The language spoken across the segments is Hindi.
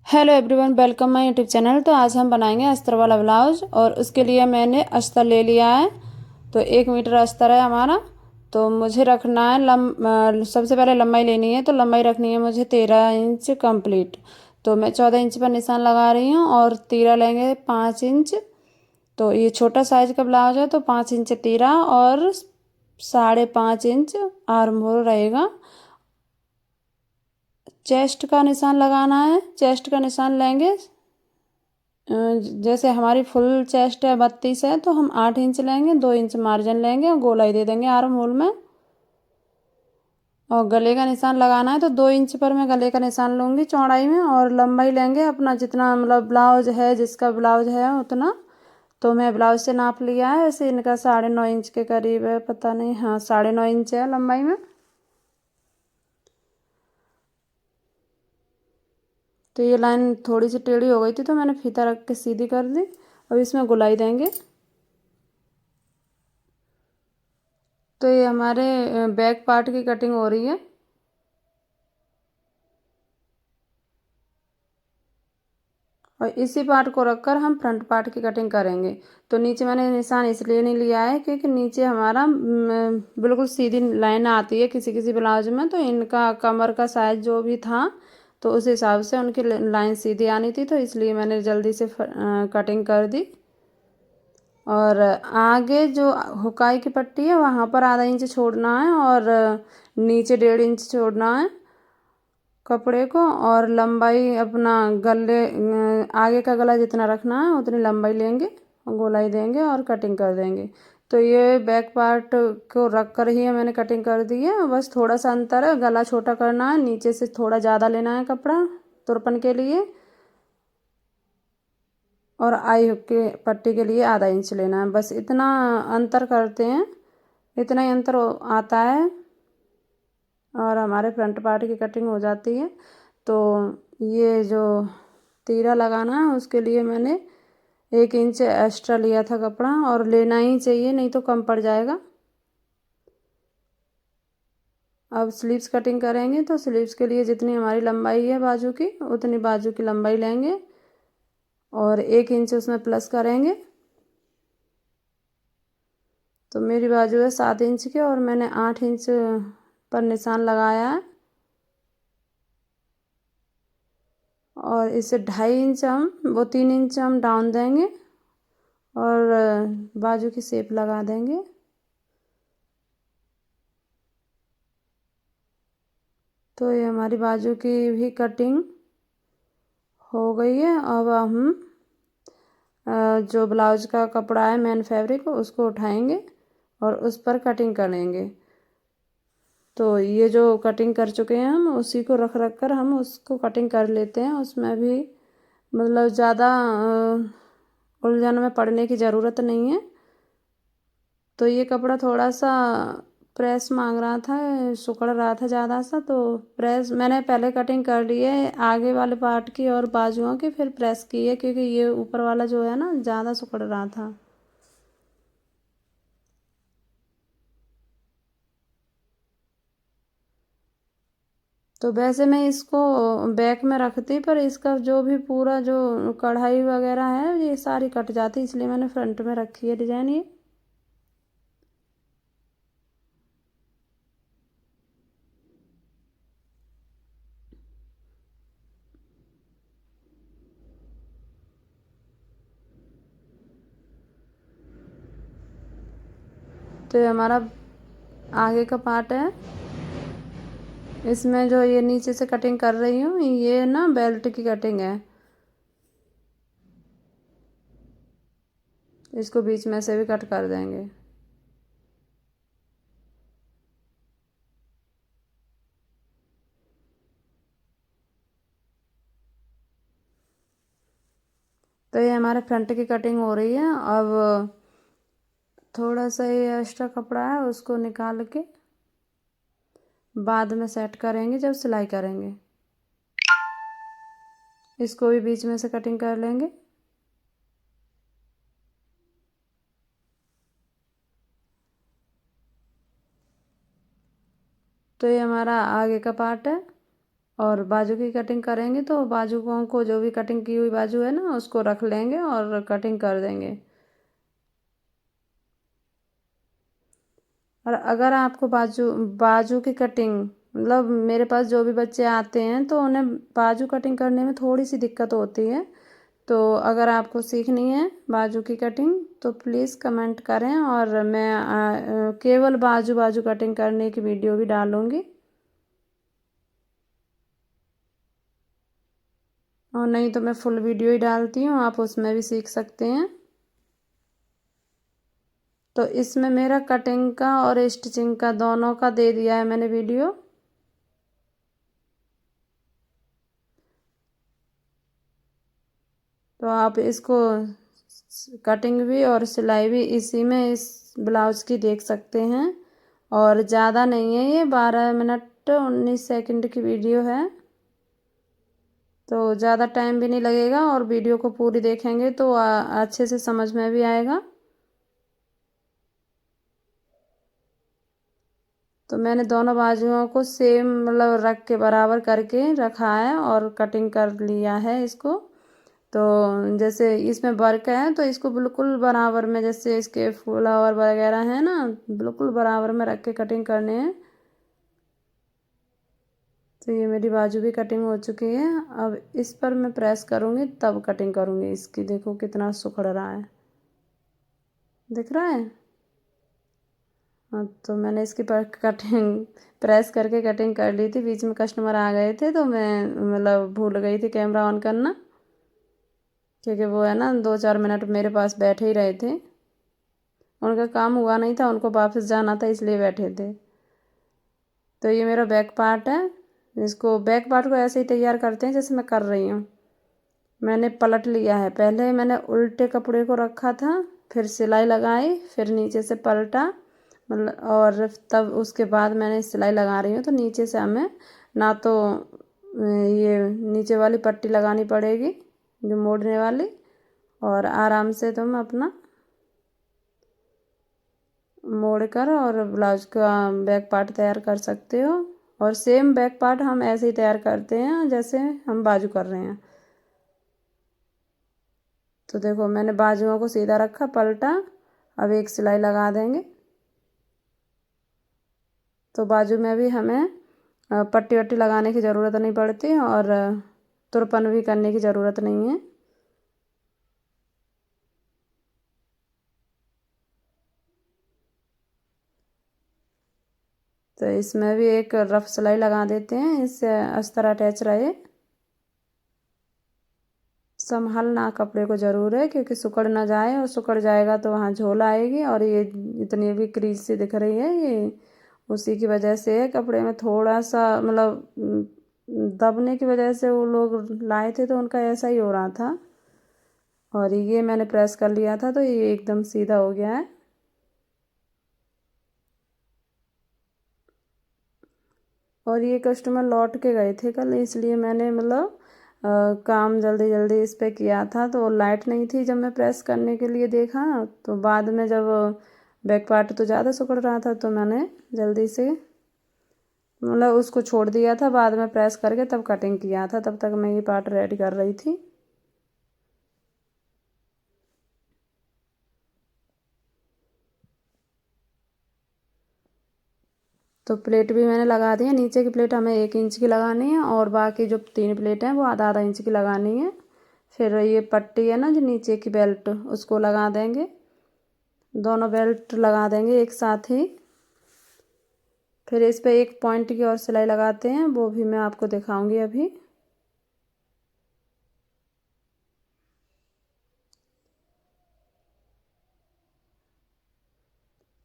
Hello everyone, welcome my YouTube channel. तो आज हम बनाएंगे अस्तर वाला ब्लाउज और उसके लिए मैंने अस्तर ले लिया है। तो 1 मीटर अस्तर है हमारा। तो मुझे रखना है सबसे पहले लंबाई लेनी है। तो लंबाई रखनी है मुझे 13 इंच कंप्लीट। तो मैं 14 इंच पर निशान लगा रही हूँ और तीरा लेंगे 5 इंच। तो ये छोटा साइज का ब्लाउज है तो 5 इंच तीरा और 5.5 इंच आर्म होल रहेगा। चेस्ट का निशान लगाना है। चेस्ट का निशान लेंगे, जैसे हमारी फुल चेस्ट है 32 है तो हम 8 इंच लेंगे, 2 इंच मार्जिन लेंगे और गोलाई दे देंगे आर्म होल में। और गले का निशान लगाना है तो 2 इंच पर मैं गले का निशान लूँगी चौड़ाई में। और लंबाई लेंगे अपना जितना मतलब ब्लाउज है, जिसका ब्लाउज है उतना। तो मैं ब्लाउज से नाप लिया है। वैसे इनका 9.5 इंच के करीब है, पता नहीं, हाँ 9.5 इंच है लंबाई में। तो ये लाइन थोड़ी सी टेढ़ी हो गई थी तो मैंने फीता रख के सीधी कर दी। अब इसमें गोलाई देंगे। तो ये हमारे बैक पार्ट की कटिंग हो रही है। और इसी पार्ट को रखकर हम फ्रंट पार्ट की कटिंग करेंगे। तो नीचे मैंने निशान इसलिए नहीं लिया है क्योंकि नीचे हमारा बिल्कुल सीधी लाइन आती है किसी किसी ब्लाउज में। तो इनका कमर का साइज जो भी था तो उस हिसाब से उनकी लाइन सीधी आनी थी, तो इसलिए मैंने जल्दी से कटिंग कर दी। और आगे जो हुकाई की पट्टी है वहाँ पर आधा इंच छोड़ना है और नीचे 1.5 इंच छोड़ना है कपड़े को। और लंबाई अपना गले आगे का गला जितना रखना है उतनी लंबाई लेंगे और गोलाई देंगे और कटिंग कर देंगे। तो ये बैक पार्ट को रख कर ही मैंने कटिंग कर दी है। बस थोड़ा सा अंतर है, गला छोटा करना है, नीचे से थोड़ा ज़्यादा लेना है कपड़ा तुरपन के लिए। और आई हुक के पट्टी के लिए आधा इंच लेना है। बस इतना अंतर करते हैं, इतना ही अंतर आता है और हमारे फ्रंट पार्ट की कटिंग हो जाती है। तो ये जो तीरा लगाना है उसके लिए मैंने 1 इंच एक्स्ट्रा लिया था कपड़ा, और लेना ही चाहिए नहीं तो कम पड़ जाएगा। अब स्लीव्स कटिंग करेंगे तो स्लीव्स के लिए जितनी हमारी लंबाई है बाजू की उतनी बाजू की लंबाई लेंगे और 1 इंच उसमें प्लस करेंगे। तो मेरी बाजू है 7 इंच की और मैंने 8 इंच पर निशान लगाया है। और इसे 2.5 इंच वो 3 इंच हम डाउन देंगे और बाजू की शेप लगा देंगे। तो ये हमारी बाजू की भी कटिंग हो गई है। अब हम जो ब्लाउज का कपड़ा है मेन फैब्रिक उसको उठाएंगे और उस पर कटिंग करेंगे। तो ये जो कटिंग कर चुके हैं हम उसी को रख रख कर हम उसको कटिंग कर लेते हैं। उसमें भी मतलब ज़्यादा उलझन में पड़ने की ज़रूरत नहीं है। तो ये कपड़ा थोड़ा सा प्रेस मांग रहा था, सिकुड़ रहा था ज़्यादा सा, तो प्रेस मैंने पहले कटिंग कर ली है आगे वाले पार्ट की और बाजुओं की, फिर प्रेस की है क्योंकि ये ऊपर वाला जो है ना ज़्यादा सिकुड़ रहा था। तो वैसे मैं इसको बैक में रखती, पर इसका जो भी पूरा जो कढ़ाई वगैरह है ये सारी कट जाती, इसलिए मैंने फ्रंट में रखी है डिजाइन ये। तो ये हमारा आगे का पार्ट है। इसमें जो ये नीचे से कटिंग कर रही हूँ ये ना बेल्ट की कटिंग है। इसको बीच में से भी कट कर देंगे। तो ये हमारे फ्रंट की कटिंग हो रही है। अब थोड़ा सा ये एक्स्ट्रा कपड़ा है उसको निकाल के बाद में सेट करेंगे जब सिलाई करेंगे। इसको भी बीच में से कटिंग कर लेंगे। तो ये हमारा आगे का पार्ट है और बाजू की कटिंग करेंगे तो बाजू को जो भी कटिंग की हुई बाजू है ना उसको रख लेंगे और कटिंग कर देंगे। और अगर आपको बाजू बाजू की कटिंग मतलब मेरे पास जो भी बच्चे आते हैं तो उन्हें बाजू कटिंग करने में थोड़ी सी दिक्कत होती है। तो अगर आपको सीखनी है बाजू की कटिंग तो प्लीज़ कमेंट करें और मैं केवल बाजू बाजू कटिंग करने की वीडियो भी डालूँगी। और नहीं तो मैं फुल वीडियो ही डालती हूँ, आप उसमें भी सीख सकते हैं। तो इसमें मेरा कटिंग का और स्टिचिंग का दोनों का दे दिया है मैंने वीडियो। तो आप इसको कटिंग भी और सिलाई भी इसी में इस ब्लाउज़ की देख सकते हैं। और ज़्यादा नहीं है, ये 12 मिनट 19 सेकंड की वीडियो है। तो ज़्यादा टाइम भी नहीं लगेगा और वीडियो को पूरी देखेंगे तो अच्छे से समझ में भी आएगा। तो मैंने दोनों बाजुओं को सेम मतलब रख के बराबर करके रखा है और कटिंग कर लिया है इसको। तो जैसे इसमें वर्क है तो इसको बिल्कुल बराबर में, जैसे इसके फ्लावर वगैरह है ना, बिल्कुल बराबर में रख के कटिंग करने हैं। तो ये मेरी बाजू भी कटिंग हो चुकी है। अब इस पर मैं प्रेस करूँगी तब कटिंग करूँगी इसकी। देखो कितना सुखड़ रहा है, दिख रहा है। हाँ, तो मैंने इसकी पर कटिंग प्रेस करके कटिंग कर ली थी। बीच में कस्टमर आ गए थे तो मैं मतलब भूल गई थी कैमरा ऑन करना, क्योंकि वो है ना 2-4 मिनट मेरे पास बैठे ही रहे थे। उनका काम हुआ नहीं था, उनको वापस जाना था इसलिए बैठे थे। तो ये मेरा बैक पार्ट है। इसको बैक पार्ट को ऐसे ही तैयार करते हैं जैसे मैं कर रही हूँ। मैंने पलट लिया है, पहले मैंने उल्टे कपड़े को रखा था, फिर सिलाई लगाई, फिर नीचे से पलटा मतलब, और तब उसके बाद मैंने सिलाई लगा रही हूँ। तो नीचे से हमें ना तो ये नीचे वाली पट्टी लगानी पड़ेगी जो मोड़ने वाली, और आराम से तुम अपना मोड़ कर और ब्लाउज का बैक पार्ट तैयार कर सकते हो। और सेम बैक पार्ट हम ऐसे ही तैयार करते हैं जैसे हम बाजू कर रहे हैं। तो देखो मैंने बाजुओं को सीधा रखा, पलटा, अब एक सिलाई लगा देंगे। तो बाजू में भी हमें पट्टी वट्टी लगाने की ज़रूरत नहीं पड़ती और तुरपन भी करने की ज़रूरत नहीं है। तो इसमें भी एक रफ सिलाई लगा देते हैं, इससे अस्तर अटैच रहे। संभालना कपड़े को ज़रूर है क्योंकि सिकुड़ ना जाए, और सिकुड़ जाएगा तो वहाँ झोल आएगी। और ये इतनी भी क्रीज सी दिख रही है, ये उसी की वजह से है। कपड़े में थोड़ा सा मतलब दबने की वजह से वो लोग लाए थे तो उनका ऐसा ही हो रहा था। और ये मैंने प्रेस कर लिया था तो ये एकदम सीधा हो गया है। और ये कस्टमर लौट के गए थे कल, इसलिए मैंने मतलब काम जल्दी जल्दी इस पे किया था। तो लाइट नहीं थी जब मैं प्रेस करने के लिए देखा, तो बाद में जब बैक पार्ट तो ज़्यादा सिकुड़ रहा था तो मैंने जल्दी से मतलब उसको छोड़ दिया था। बाद में प्रेस करके तब कटिंग किया था, तब तक मैं ये पार्ट रेडी कर रही थी। तो प्लेट भी मैंने लगा दी है। नीचे की प्लेट हमें 1 इंच की लगानी है और बाकी जो 3 प्लेट हैं वो आधा आधा इंच की लगानी है। फिर ये पट्टी है ना जो नीचे की बेल्ट, उसको लगा देंगे। दोनों बेल्ट लगा देंगे एक साथ ही। फिर इस पे एक पॉइंट की और सिलाई लगाते हैं, वो भी मैं आपको दिखाऊंगी अभी।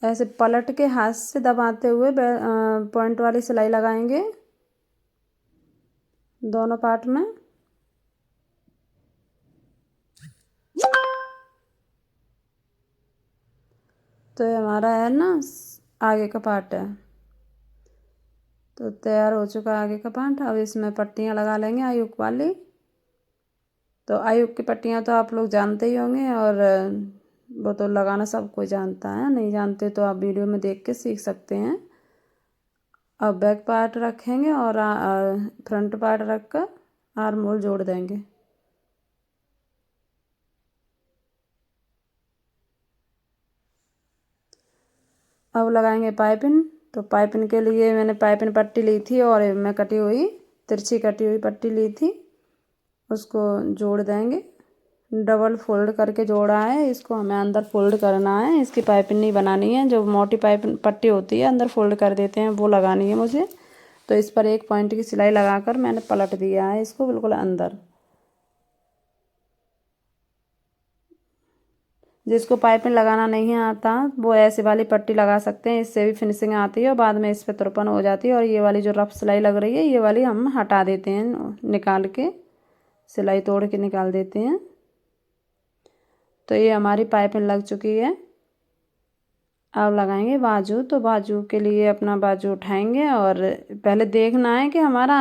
ऐसे पलट के हाथ से दबाते हुए पॉइंट वाली सिलाई लगाएंगे दोनों पार्ट में। तो ये हमारा है ना आगे का पार्ट है, तो तैयार हो चुका है आगे का पार्ट। अब इसमें पट्टियाँ लगा लेंगे आयुक वाली। तो आयुक की पट्टियाँ तो आप लोग जानते ही होंगे, और वो तो लगाना सब कोई जानता है, नहीं जानते तो आप वीडियो में देख के सीख सकते हैं। अब बैक पार्ट रखेंगे और फ्रंट पार्ट रखकर आर्म होल जोड़ देंगे। अब लगाएंगे पाइपिंग। तो पाइपिंग के लिए मैंने पाइपिंग पट्टी ली थी और मैं कटी हुई तिरछी कटी हुई पट्टी ली थी, उसको जोड़ देंगे। डबल फोल्ड करके जोड़ा है, इसको हमें अंदर फोल्ड करना है। इसकी पाइपिंग नहीं बनानी है, जो मोटी पाइपिंग पट्टी होती है अंदर फोल्ड कर देते हैं वो लगानी है मुझे। तो इस पर 1 पॉइंट की सिलाई लगाकर मैंने पलट दिया है इसको बिल्कुल अंदर। जिसको पाइपिंग लगाना नहीं आता वो ऐसे वाली पट्टी लगा सकते हैं, इससे भी फिनिशिंग आती है और बाद में इस पर तुरपन हो जाती है। और ये वाली जो रफ सिलाई लग रही है ये वाली हम हटा देते हैं, निकाल के सिलाई तोड़ के निकाल देते हैं। तो ये हमारी पाइपिंग लग चुकी है। अब लगाएंगे बाजू। तो बाजू के लिए अपना बाजू उठाएंगे और पहले देखना है कि हमारा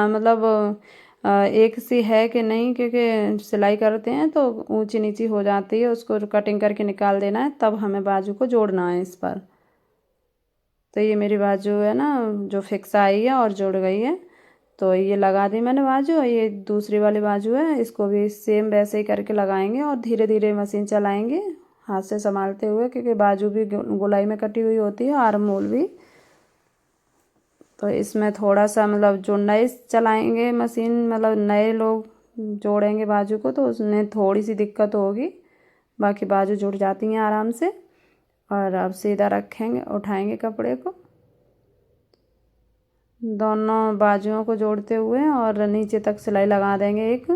मतलब एक सी है कि नहीं, क्योंकि सिलाई करते हैं तो ऊंची नीची हो जाती है, उसको कटिंग करके निकाल देना है, तब हमें बाजू को जोड़ना है इस पर। तो ये मेरी बाजू है ना जो फिक्स आई है और जुड़ गई है। तो ये लगा दी मैंने बाजू। और ये दूसरी वाली बाजू है, इसको भी सेम वैसे ही करके लगाएंगे और धीरे धीरे मशीन चलाएंगे हाथ से संभालते हुए, क्योंकि बाजू भी गोलाई में कटी हुई होती है, आर्म होल भी। तो इसमें थोड़ा सा मतलब जो नए चलाएंगे मशीन, मतलब नए लोग जोड़ेंगे बाजू को, तो उसमें थोड़ी सी दिक्कत होगी, बाकी बाजू जुड़ जाती हैं आराम से। और अब सीधा रखेंगे, उठाएंगे कपड़े को, दोनों बाजुओं को जोड़ते हुए और नीचे तक सिलाई लगा देंगे एक।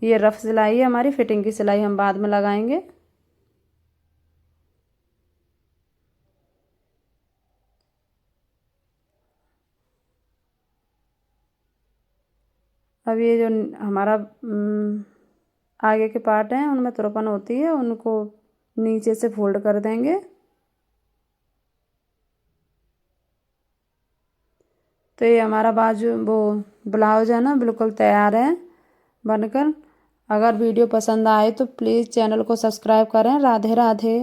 ये रफ सिलाई है हमारी, फिटिंग की सिलाई हम बाद में लगाएंगे। अब ये जो हमारा आगे के पार्ट हैं उनमें तुरपन होती है, उनको नीचे से फोल्ड कर देंगे। तो ये हमारा बाजू वो ब्लाउज है ना बिल्कुल तैयार है बनकर। अगर वीडियो पसंद आए तो प्लीज़ चैनल को सब्सक्राइब करें। राधे राधे।